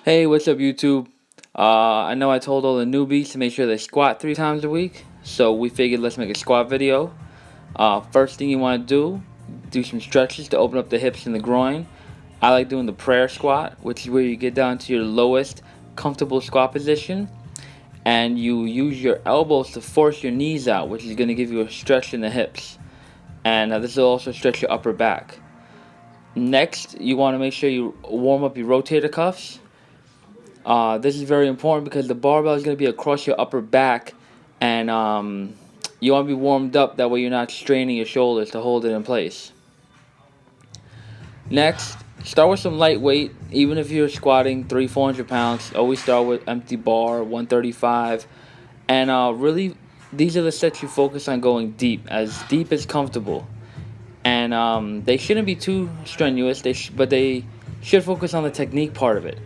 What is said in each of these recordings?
Hey, what's up, YouTube? I know I told all the newbies to make sure they squat 3 times a week, so we figured let's make a squat video. First thing you want to do some stretches to open up the hips and the groin. I like doing the prayer squat, which is where you get down to your lowest comfortable squat position, and you use your elbows to force your knees out, which is going to give you a stretch in the hips. And this will also stretch your upper back. Next, you want to make sure you warm up your rotator cuffs. This is very important because the barbell is going to be across your upper back, and you want to be warmed up. That way you're not straining your shoulders to hold it in place. Next, start with some light weight. Even if you're squatting 300-400 pounds, always start with empty bar, 135. And really, these are the sets you focus on going deep as comfortable. And they shouldn't be too strenuous, but they should focus on the technique part of it.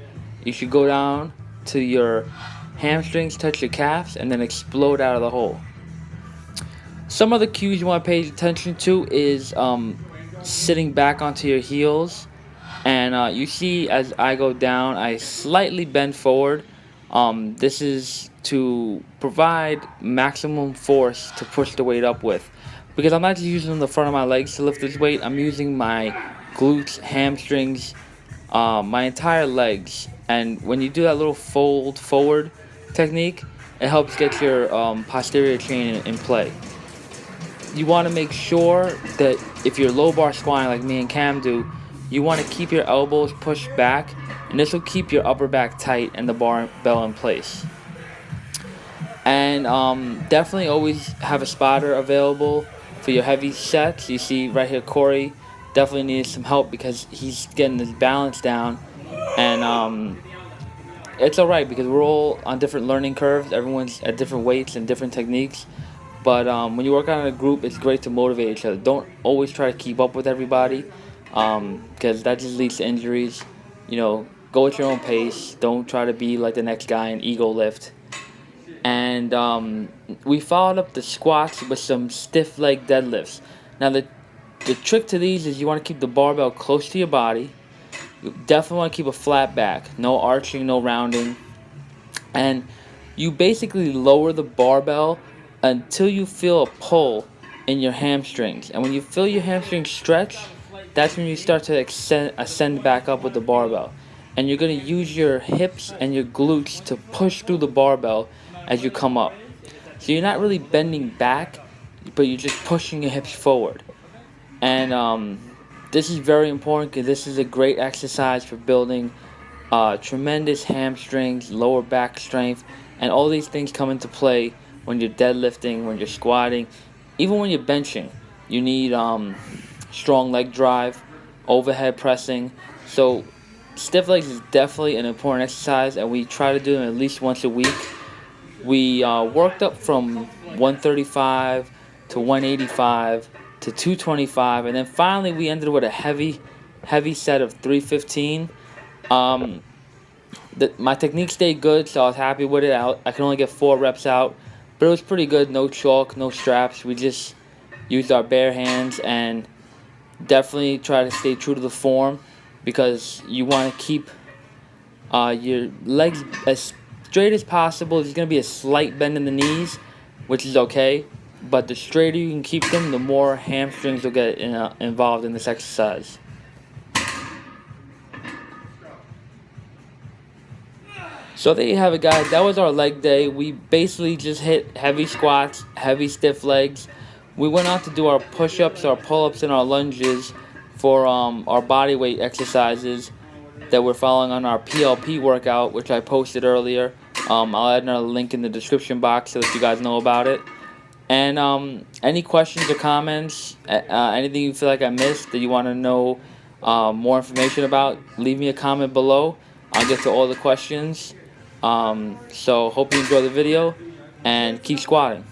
You should go down to your hamstrings, touch your calves, and then explode out of the hole. Some other cues you want to pay attention to is sitting back onto your heels. And you see as I go down, I slightly bend forward. This is to provide maximum force to push the weight up with. Because I'm not just using the front of my legs to lift this weight, I'm using my glutes, hamstrings, my entire legs. And when you do that little fold forward technique, it helps get your posterior chain in play. You want to make sure that if you're low bar squatting like me and Cam do, you want to keep your elbows pushed back, and this will keep your upper back tight and the barbell in place. And definitely always have a spotter available for your heavy sets. You see right here, Corey definitely needs some help because he's getting his balance down, and it's alright because we're all on different learning curves. Everyone's at different weights and different techniques. But when you work out in a group, it's great to motivate each other. Don't always try to keep up with everybody, because that just leads to injuries. Go at your own pace. Don't try to be like the next guy and ego lift. And we followed up the squats with some stiff leg deadlifts. Now the trick to these is you want to keep the barbell close to your body. You definitely want to keep a flat back, no arching, no rounding, and you basically lower the barbell until you feel a pull in your hamstrings. And when you feel your hamstrings stretch, that's when you start to ascend back up with the barbell. And you're going to use your hips and your glutes to push through the barbell as you come up. So you're not really bending back, but you're just pushing your hips forward. And this is very important because this is a great exercise for building tremendous hamstrings, lower back strength, and all these things come into play when you're deadlifting, when you're squatting, even when you're benching. You need strong leg drive, overhead pressing. So stiff legs is definitely an important exercise, and we try to do them at least once a week. We worked up from 135 to 185 to 225, and then finally we ended with a heavy set of 315. My technique stayed good, so I was happy with it. I could only get 4 reps out, but it was pretty good. No chalk, no straps. We just used our bare hands, and definitely try to stay true to the form because you want to keep your legs as straight as possible. There's going to be a slight bend in the knees, which is okay, but the straighter you can keep them, the more hamstrings will get involved in this exercise. So there you have it, guys. That was our leg day. We basically just hit heavy squats, heavy stiff legs. We went on to do our push-ups, our pull-ups, and our lunges for our body weight exercises that we're following on our PLP workout, which I posted earlier. I'll add another link in the description box so that you guys know about it. And any questions or comments, anything you feel like I missed that you want to know more information about, leave me a comment below. I'll get to all the questions. So hope you enjoy the video and keep squatting.